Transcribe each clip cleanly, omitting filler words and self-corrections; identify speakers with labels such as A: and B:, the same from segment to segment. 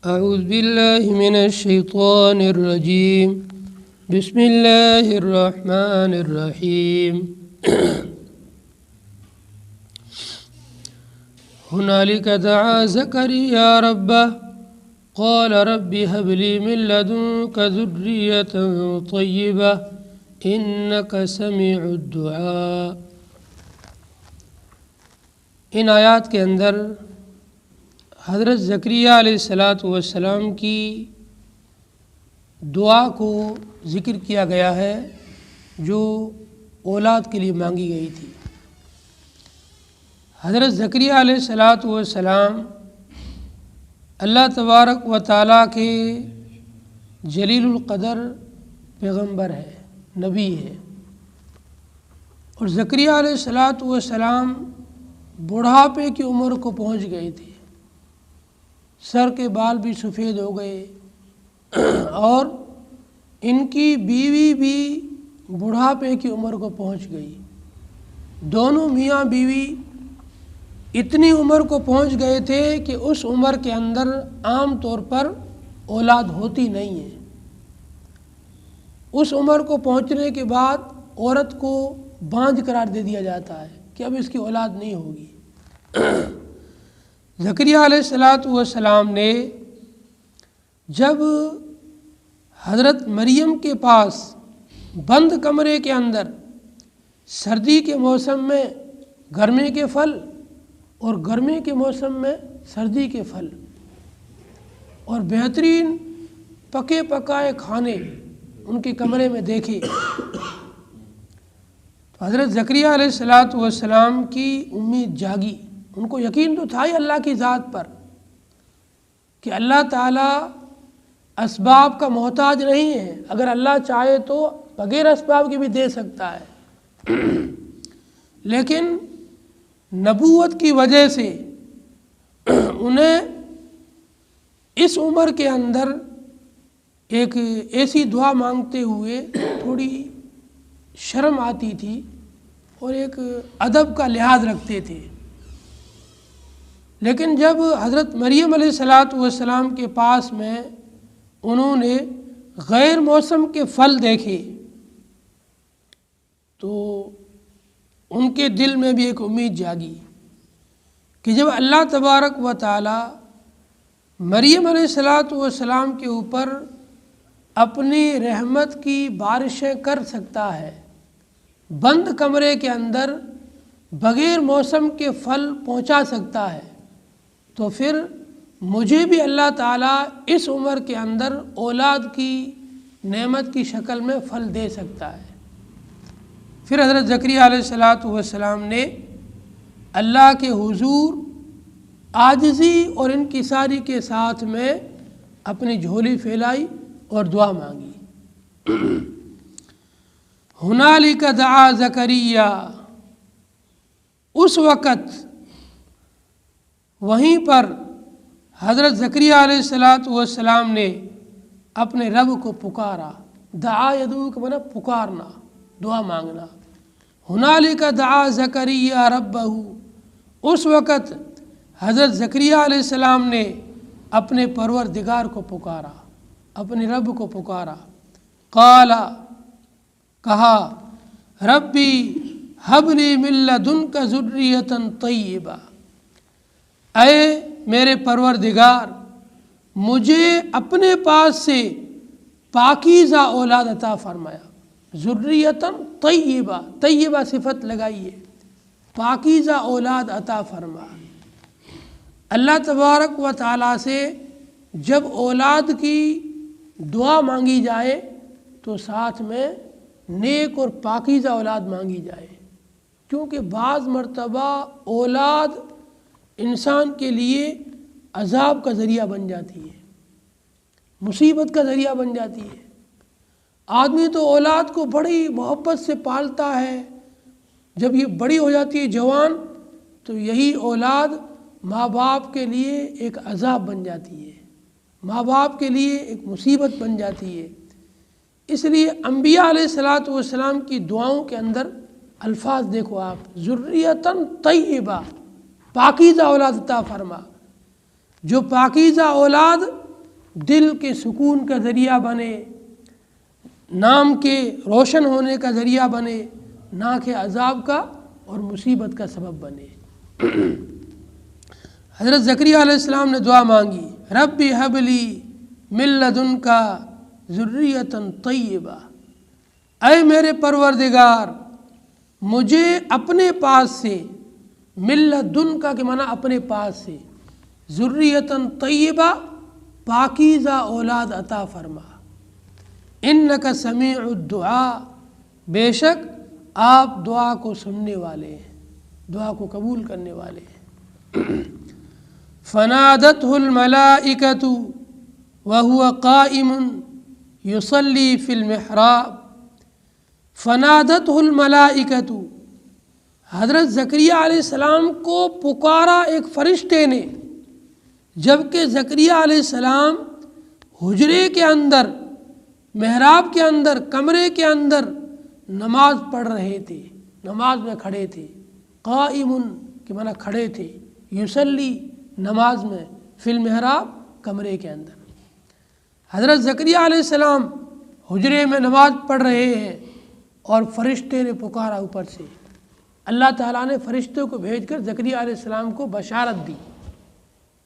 A: أعوذ بالله من الشيطان الرجيم بسم الله الرحمن الرحيم هنالك دعا زكريا ربه قال رب هب لي من لدنك ذرية طيبة إنك سميع الدعاء۔ ان آیات کے اندر حضرت زکریا علیہ السلام کی دعا کو ذکر کیا گیا ہے جو اولاد کے لیے مانگی گئی تھی۔ حضرت زکریا علیہ السلام اللہ تبارک و تعالیٰ کے جلیل القدر پیغمبر ہے، نبی ہے، اور زکریا علیہ السلام بڑھاپے کی عمر کو پہنچ گئے تھے، سر کے بال بھی سفید ہو گئے اور ان کی بیوی بھی بڑھاپے کی عمر کو پہنچ گئی۔ دونوں میاں بیوی اتنی عمر کو پہنچ گئے تھے کہ اس عمر کے اندر عام طور پر اولاد ہوتی نہیں ہے۔ اس عمر کو پہنچنے کے بعد عورت کو باندھ قرار دے دیا جاتا ہے کہ اب اس کی اولاد نہیں ہوگی۔ زکریا علیہ السلام نے جب حضرت مریم کے پاس بند کمرے کے اندر سردی کے موسم میں گرمی کے پھل اور گرمی کے موسم میں سردی کے پھل اور بہترین پکے پکائے کھانے ان کے کمرے میں دیکھے، تو حضرت زکریا علیہ السلام کی امید جاگی۔ ان کو یقین تو تھا ہی اللہ کی ذات پر کہ اللہ تعالیٰ اسباب کا محتاج نہیں ہے، اگر اللہ چاہے تو بغیر اسباب کے بھی دے سکتا ہے، لیکن نبوت کی وجہ سے انہیں اس عمر کے اندر ایک ایسی دعا مانگتے ہوئے تھوڑی شرم آتی تھی اور ایک ادب کا لحاظ رکھتے تھے۔ لیکن جب حضرت مریم علیہ السلام کے پاس میں انہوں نے غیر موسم کے پھل دیکھے تو ان کے دل میں بھی ایک امید جاگی کہ جب اللہ تبارک و تعالی مریم علیہ السلام کے اوپر اپنی رحمت کی بارشیں کر سکتا ہے، بند کمرے کے اندر بغیر موسم کے پھل پہنچا سکتا ہے، تو پھر مجھے بھی اللہ تعالیٰ اس عمر کے اندر اولاد کی نعمت کی شکل میں پھل دے سکتا ہے۔ پھر حضرت زکریا علیہ السلام نے اللہ کے حضور عاجزی اور انکساری کے ساتھ میں اپنی جھولی پھیلائی اور دعا مانگی۔ ہنالک دعا زکریا، اس وقت وہیں پر حضرت زکریا علیہ السلام نے اپنے رب کو پکارا۔ دعا یدعو کا معنی پکارنا، دعا مانگنا۔ ہنالک دعا زکریا ربہ، اس وقت حضرت زکریا علیہ السلام نے اپنے پروردگار کو پکارا، اپنے رب کو پکارا۔ قال، کہا، ربی ہب لی من لدنک ذریۃ طیبہ، اے میرے پروردگار مجھے اپنے پاس سے پاکیزہ اولاد عطا فرمایا۔ ذریۃ طیبہ، طیبہ صفت لگائیے، پاکیزہ اولاد عطا فرما۔ اللہ تبارک و تعالیٰ سے جب اولاد کی دعا مانگی جائے تو ساتھ میں نیک اور پاکیزہ اولاد مانگی جائے، کیونکہ بعض مرتبہ اولاد انسان کے لیے عذاب کا ذریعہ بن جاتی ہے، مصیبت کا ذریعہ بن جاتی ہے۔ آدمی تو اولاد کو بڑی محبت سے پالتا ہے، جب یہ بڑی ہو جاتی ہے جوان تو یہی اولاد ماں باپ کے لیے ایک عذاب بن جاتی ہے، ماں باپ کے لیے ایک مصیبت بن جاتی ہے۔ اس لیے انبیاء علیہ السلام کی دعاؤں کے اندر الفاظ دیکھو آپ، ذریۃ طیبہ، پاکیزہ اولاد عطا فرما۔ جو پاکیزہ اولاد دل کے سکون کا ذریعہ بنے، نام کے روشن ہونے کا ذریعہ بنے، نہ کہ عذاب کا اور مصیبت کا سبب بنے۔ حضرت زکریا علیہ السلام نے دعا مانگی، رب ہب لی من لدنک ذریۃ طیبہ، اے میرے پروردگار مجھے اپنے پاس سے، من لدنک کے معنی اپنے پاس سے، ذریۃ طیبہ پاکیزہ اولاد عطا فرما، انک سمیع الدعاء، بے شک آپ دعا کو سننے والے ہیں، دعا کو قبول کرنے والے ہیں۔ فنادته الملائکۃ وهو قائم یصلی فی المحراب، فنادته الملائکۃ، حضرت زکریا علیہ السلام کو پکارا ایک فرشتے نے، جبکہ زکریا علیہ السلام حجرے کے اندر، محراب کے اندر، کمرے کے اندر نماز پڑھ رہے تھے، نماز میں کھڑے تھے۔ قائم کے معنی کھڑے تھے، یصلی نماز میں، فی المحراب کمرے کے اندر۔ حضرت زکریا علیہ السلام حجرے میں نماز پڑھ رہے ہیں اور فرشتے نے پکارا اوپر سے۔ اللہ تعالیٰ نے فرشتوں کو بھیج کر زکریا علیہ السلام کو بشارت دی،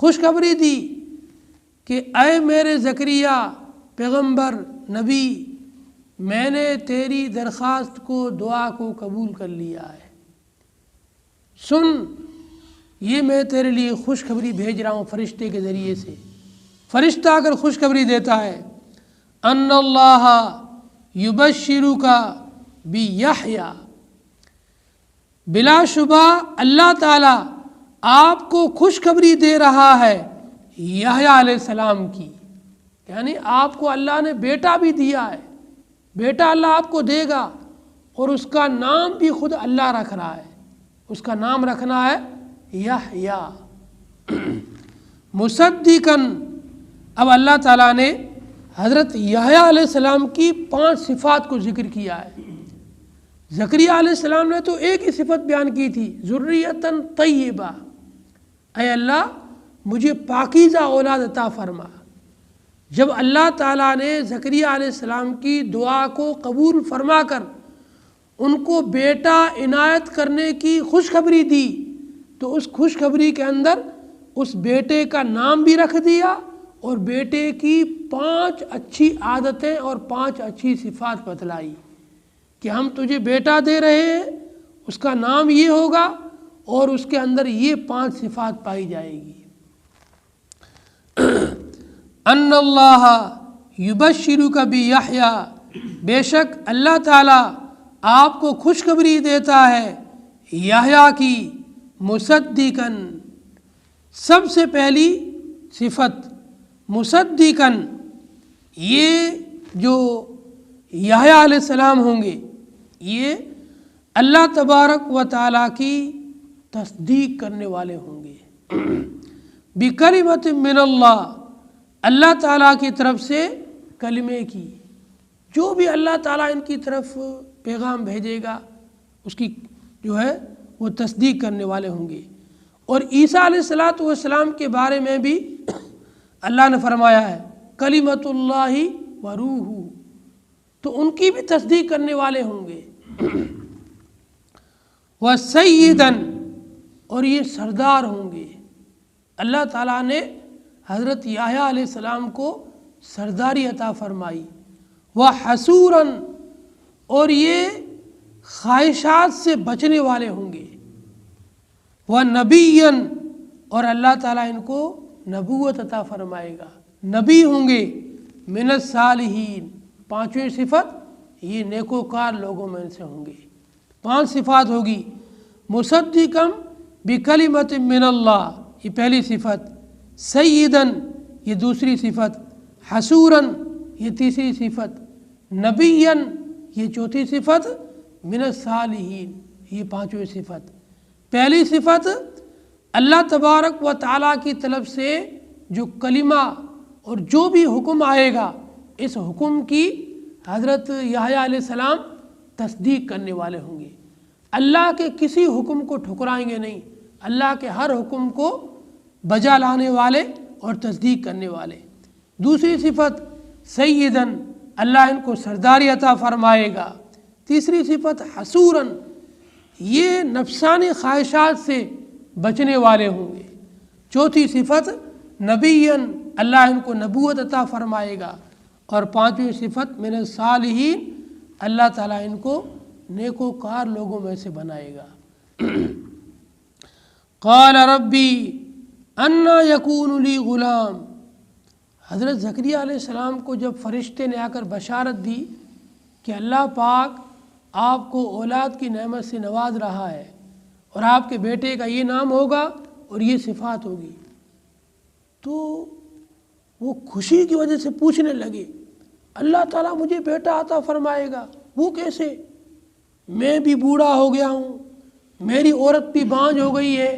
A: خوشخبری دی کہ اے میرے زکریا پیغمبر نبی، میں نے تیری درخواست کو، دعا کو قبول کر لیا ہے، سن یہ میں تیرے لیے خوشخبری بھیج رہا ہوں فرشتے کے ذریعے سے۔ فرشتہ اگر خوشخبری دیتا ہے، ان اللہ یبشرک بیحییٰ، بلا شبہ اللہ تعالیٰ آپ کو خوشخبری دے رہا ہے یحییٰ علیہ السلام کی، یعنی آپ کو اللہ نے بیٹا بھی دیا ہے، بیٹا اللہ آپ کو دے گا، اور اس کا نام بھی خود اللہ رکھ رہا ہے، اس کا نام رکھنا ہے یحییٰ۔ مصدقاً، اب اللہ تعالیٰ نے حضرت یحییٰ علیہ السلام کی 5 صفات کو ذکر کیا ہے۔ زکریا علیہ السلام نے تو ایک ہی صفت بیان کی تھی، ذریۃ طیبہ، اے اللہ مجھے پاکیزہ اولاد عطا فرما۔ جب اللہ تعالیٰ نے زکریا علیہ السلام کی دعا کو قبول فرما کر ان کو بیٹا عنایت کرنے کی خوشخبری دی، تو اس خوشخبری کے اندر اس بیٹے کا نام بھی رکھ دیا اور بیٹے کی 5 اچھی عادتیں اور 5 اچھی صفات بتلائی کہ ہم تجھے بیٹا دے رہے ہیں، اس کا نام یہ ہوگا اور اس کے اندر یہ 5 صفات پائی جائے گی۔ ان اللہ یبشرک بیحییٰ، بے شک اللہ تعالیٰ آپ کو خوشخبری دیتا ہے یحییٰ کی، مصدقاً، سب سے پہلی صفت مصدقاً، یہ جو یحییٰ علیہ السلام ہوں گے یہ اللہ تبارک و تعالیٰ کی تصدیق کرنے والے ہوں گے، بکلمۃ من اللہ، اللہ تعالیٰ کی طرف سے کلمے کی، جو بھی اللہ تعالیٰ ان کی طرف پیغام بھیجے گا اس کی جو ہے وہ تصدیق کرنے والے ہوں گے۔ اور عیسیٰ علیہ السلام کے بارے میں بھی اللہ نے فرمایا ہے کلمۃ اللہ و روح، تو ان کی بھی تصدیق کرنے والے ہوں گے۔ وسیداً، اور یہ سردار ہوں گے۔ اللہ تعالیٰ نے حضرت یحییٰ علیہ السلام کو سرداری عطا فرمائی۔ وحصوراً، اور یہ خواہشات سے بچنے والے ہوں گے۔ ونبیاً، اور اللہ تعالیٰ ان کو نبوت عطا فرمائے گا، نبی ہوں گے۔ من الصالحین، 5ویں صفت، یہ نیکوکار لوگوں میں سے ہوں گے۔ 5 صفات ہوگی، مصدقاً بکلمۃ من اللہ، یہ پہلی صفت، سیداً، یہ دوسری صفت، حصوراً، یہ تیسری صفت، نبیاً، یہ چوتھی صفت، من الصالحین، یہ 5ویں صفت۔ پہلی صفت، اللہ تبارک و تعالیٰ کی طرف سے جو کلمہ اور جو بھی حکم آئے گا اس حکم کی حضرت یحییٰ علیہ السلام تصدیق کرنے والے ہوں گے۔ اللہ کے کسی حکم کو ٹھکرائیں گے نہیں، اللہ کے ہر حکم کو بجا لانے والے اور تصدیق کرنے والے۔ دوسری صفت سیدن، اللہ ان کو سرداری عطا فرمائے گا۔ تیسری صفت حسوراً، یہ نفسانی خواہشات سے بچنے والے ہوں گے۔ چوتھی صفت نبیًا، اللہ ان کو نبوت عطا فرمائے گا۔ اور پانچویں صفت من الصالحین، اللہ تعالیٰ ان کو نیکوکار لوگوں میں سے بنائے گا۔ قال ربی انا یکون لی غلام، حضرت زکریہ علیہ السلام کو جب فرشتے نے آ کر بشارت دی کہ اللہ پاک آپ کو اولاد کی نعمت سے نواز رہا ہے اور آپ کے بیٹے کا یہ نام ہوگا اور یہ صفات ہوگی، تو وہ خوشی کی وجہ سے پوچھنے لگے اللہ تعالیٰ مجھے بیٹا عطا فرمائے گا، وہ کیسے؟ میں بھی بوڑھا ہو گیا ہوں، میری عورت بھی بانجھ ہو گئی ہے،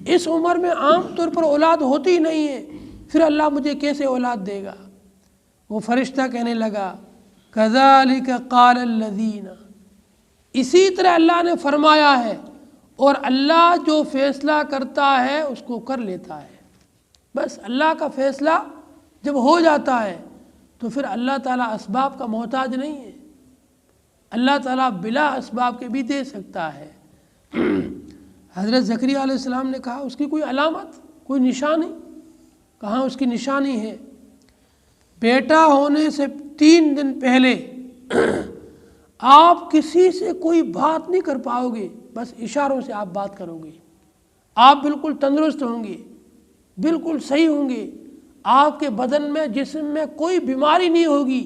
A: اس عمر میں عام طور پر اولاد ہوتی ہی نہیں ہے، پھر اللہ مجھے کیسے اولاد دے گا؟ وہ فرشتہ کہنے لگا کذالک قال الذین، اسی طرح اللہ نے فرمایا ہے، اور اللہ جو فیصلہ کرتا ہے اس کو کر لیتا ہے۔ بس اللہ کا فیصلہ جب ہو جاتا ہے تو پھر اللہ تعالیٰ اسباب کا محتاج نہیں ہے، اللہ تعالیٰ بلا اسباب کے بھی دے سکتا ہے۔ حضرت زکریہ علیہ السلام نے کہا اس کی کوئی علامت، کوئی نشانی؟ کہاں اس کی نشانی ہے؟ بیٹا ہونے سے 3 دن پہلے آپ کسی سے کوئی بات نہیں کر پاؤ گے، بس اشاروں سے آپ بات کرو گے۔ آپ بالکل تندرست ہوں گے، بالکل صحیح ہوں گے، آپ کے بدن میں جسم میں کوئی بیماری نہیں ہوگی،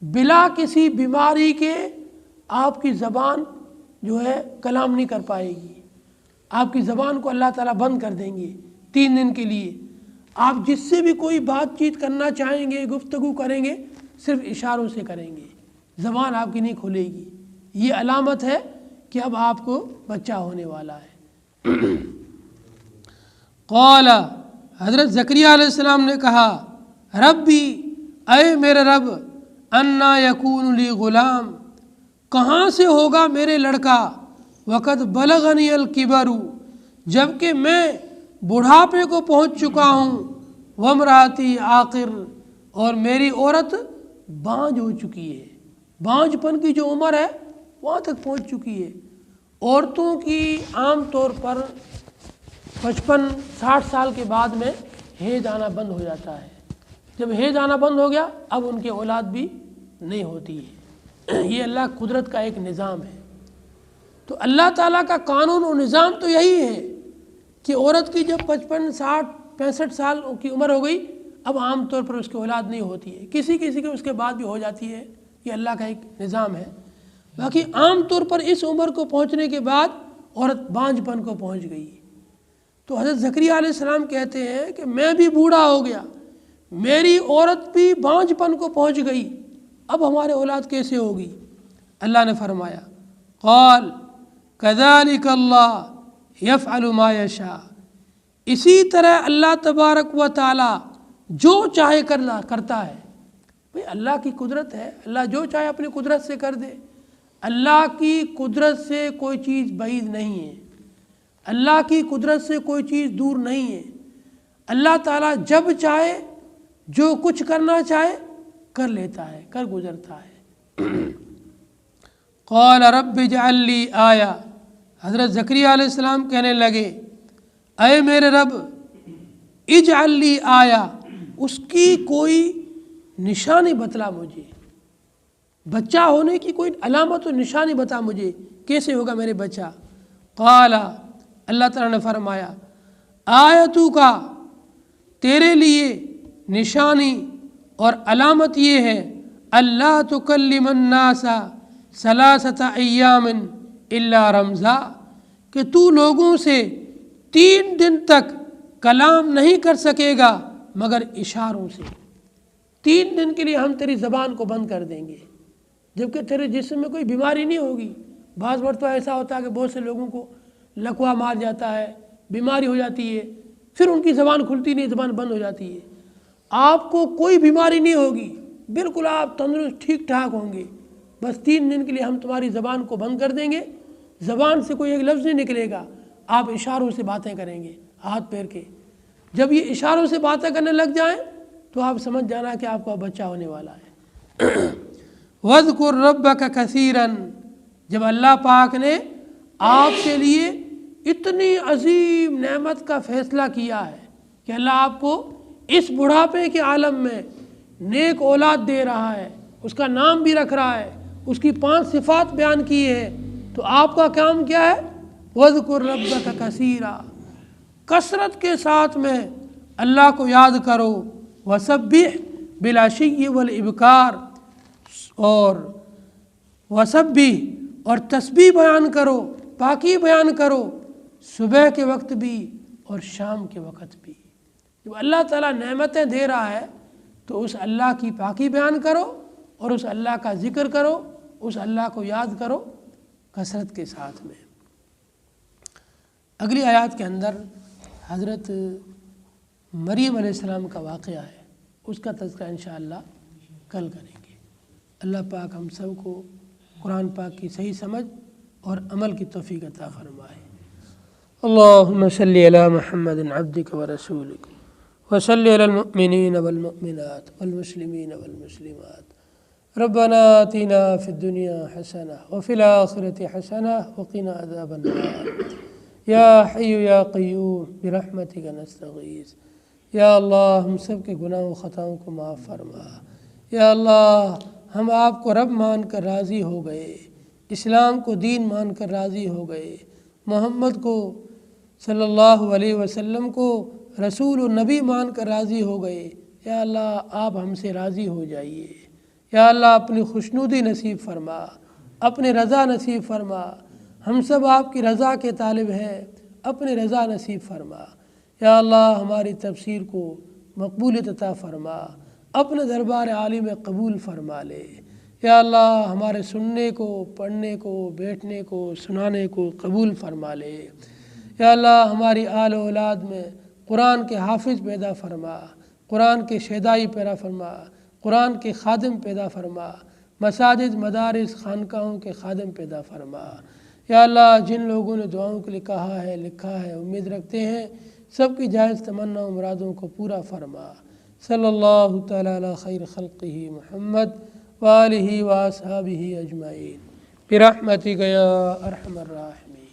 A: بلا کسی بیماری کے آپ کی زبان جو ہے کلام نہیں کر پائے گی، آپ کی زبان کو اللہ تعالیٰ بند کر دیں گے 3 دن کے لیے۔ آپ جس سے بھی کوئی بات چیت کرنا چاہیں گے، گفتگو کریں گے، صرف اشاروں سے کریں گے، زبان آپ کی نہیں کھلے گی۔ یہ علامت ہے کہ اب آپ کو بچہ ہونے والا ہے۔ قال، حضرت زکریہ علیہ السلام نے کہا ربی، اے میرے رب، انا یکون لی غلام، کہاں سے ہوگا میرے لڑکا، وقد بلغنی الکبر، جبکہ میں بڑھاپے کو پہنچ چکا ہوں، وامراتی عاقر، اور میری عورت بانجھ ہو چکی ہے، بانجھ پن کی جو عمر ہے وہاں تک پہنچ چکی ہے۔ عورتوں کی عام طور پر 55-60 سال کے بعد میں حیض آنا بند ہو جاتا ہے۔ جب حیض آنا بند ہو گیا اب ان کی اولاد بھی نہیں ہوتی ہے۔ یہ اللہ قدرت کا ایک نظام ہے۔ تو اللہ تعالیٰ کا قانون و نظام تو یہی ہے کہ عورت کی جب 55 60 65 سال کی عمر ہو گئی اب عام طور پر اس کی اولاد نہیں ہوتی ہے، کسی کسی کے اس کے بعد بھی ہو جاتی ہے، یہ اللہ کا ایک نظام ہے۔ باقی عام طور پر اس عمر کو پہنچنے کے بعد عورت بانجھ پن کو پہنچ گئی۔ تو حضرت زکریہ علیہ السلام کہتے ہیں کہ میں بھی بوڑھا ہو گیا، میری عورت بھی بانجھ پن کو پہنچ گئی، اب ہمارے اولاد کیسے ہوگی؟ اللہ نے فرمایا قال کذالک اللہ یفعل ما یشاء، اسی طرح اللہ تبارک و تعالی جو چاہے کرتا ہے۔ بھئی اللہ کی قدرت ہے، اللہ جو چاہے اپنی قدرت سے کر دے، اللہ کی قدرت سے کوئی چیز بعید نہیں ہے، اللہ کی قدرت سے کوئی چیز دور نہیں ہے۔ اللہ تعالیٰ جب چاہے جو کچھ کرنا چاہے کر لیتا ہے، کر گزرتا ہے۔ قال رب اجعل لی آیا، حضرت زکریہ علیہ السلام کہنے لگے اے میرے رب اجعل لی آیا، اس کی کوئی نشانی بتلا مجھے، بچہ ہونے کی کوئی علامت و نشانی بتا مجھے، کیسے ہوگا میرے بچہ؟ قال، اللہ تعالیٰ نے فرمایا آیتو کا، تیرے لیے نشانی اور علامت یہ ہے اللہ تکلم الناس ثلاثۃ ایام الا رمزا، کہ تو لوگوں سے 3 دن تک کلام نہیں کر سکے گا مگر اشاروں سے۔ 3 دن کے لیے ہم تیری زبان کو بند کر دیں گے، جبکہ تیرے جسم میں کوئی بیماری نہیں ہوگی۔ بعض مرتبہ ایسا ہوتا ہے کہ بہت سے لوگوں کو لکوا مار جاتا ہے، بیماری ہو جاتی ہے، پھر ان کی زبان کھلتی نہیں، زبان بند ہو جاتی ہے۔ آپ کو کوئی بیماری نہیں ہوگی، بالکل آپ تندرست ٹھیک ٹھاک ہوں گے، بس 3 دن کے لیے ہم تمہاری زبان کو بند کر دیں گے، زبان سے کوئی ایک لفظ نہیں نکلے گا، آپ اشاروں سے باتیں کریں گے، ہاتھ پیر کے۔ جب یہ اشاروں سے باتیں کرنے لگ جائیں تو آپ سمجھ جانا کہ آپ کا بچہ ہونے والا ہے۔ وَاذْكُرْ رَبَّكَ كَثِيرًا، جب اللہ پاک نے آپ کے لیے اتنی عظیم نعمت کا فیصلہ کیا ہے کہ اللہ آپ کو اس بڑھاپے کے عالم میں نیک اولاد دے رہا ہے، اس کا نام بھی رکھ رہا ہے، اس کی 5 صفات بیان کی ہے، تو آپ کا کام کیا ہے؟ وَاذْكُرْ رَبَّكَ كَثِيرًا، کثرت کے ساتھ میں اللہ کو یاد کرو، وَسَبِّحْ بِالْعَشِيِّ وَالْإِبْكَارِ، اور وَسَبِّحْ اور تسبیح بیان کرو، پاکی بیان کرو، صبح کے وقت بھی اور شام کے وقت بھی۔ جب اللہ تعالیٰ نعمتیں دے رہا ہے تو اس اللہ کی پاکی بیان کرو اور اس اللہ کا ذکر کرو، اس اللہ کو یاد کرو کثرت کے ساتھ میں۔ اگلی آیات کے اندر حضرت مریم علیہ السلام کا واقعہ ہے، اس کا تذکرہ انشاءاللہ کل کریں گے۔ اللہ پاک ہم سب کو قرآن پاک کی صحیح سمجھ اور عمل کی توفیق عطا فرمائے۔ اللہم صلی علی محمد عبدک ورسولک وصلی علی المؤمنین والمؤمنات والمسلمین والمسلمات، ربنا آتنا فی الدنیا حسنہ وفی الآخرۃ حسنہ وقنا عذاب النار، یا حی یا قیوم برحمتک نستغیث۔ یا اللہ ہم سب کے گناہ و خطاؤں کو معاف فرما۔ یا اللہ ہم آپ کو رب مان کر راضی ہو گئے، اسلام کو دین مان کر راضی ہو گئے، محمد کو صلی اللہ علیہ وسلم کو رسول و نبی مان کر راضی ہو گئے۔ یا اللہ آپ ہم سے راضی ہو جائیے۔ یا اللہ اپنی خوشنودی نصیب فرما، اپنے رضا نصیب فرما، ہم سب آپ کی رضا کے طالب ہیں، اپنے رضا نصیب فرما۔ یا اللہ ہماری تفسیر کو مقبولیت عطا فرما، اپنے دربار عالی میں قبول فرما لے۔ یا اللہ ہمارے سننے کو، پڑھنے کو، بیٹھنے کو، سنانے کو قبول فرما لے۔ یا اللہ ہماری آل و اولاد میں قرآن کے حافظ پیدا فرما، قرآن کے شیدائی پیدا فرما، قرآن کے خادم پیدا فرما، مساجد، مدارس، خانقاہوں کے خادم پیدا فرما۔ یا اللہ جن لوگوں نے دعاؤں کے لیے کہا ہے، لکھا ہے، امید رکھتے ہیں، سب کی جائز تمنا و مرادوں کو پورا فرما۔ صلی اللہ تعالی علی خیر خلقہ محمد وآلہ واصحابہ اجمعین برحمتک یا ارحم الراحمین۔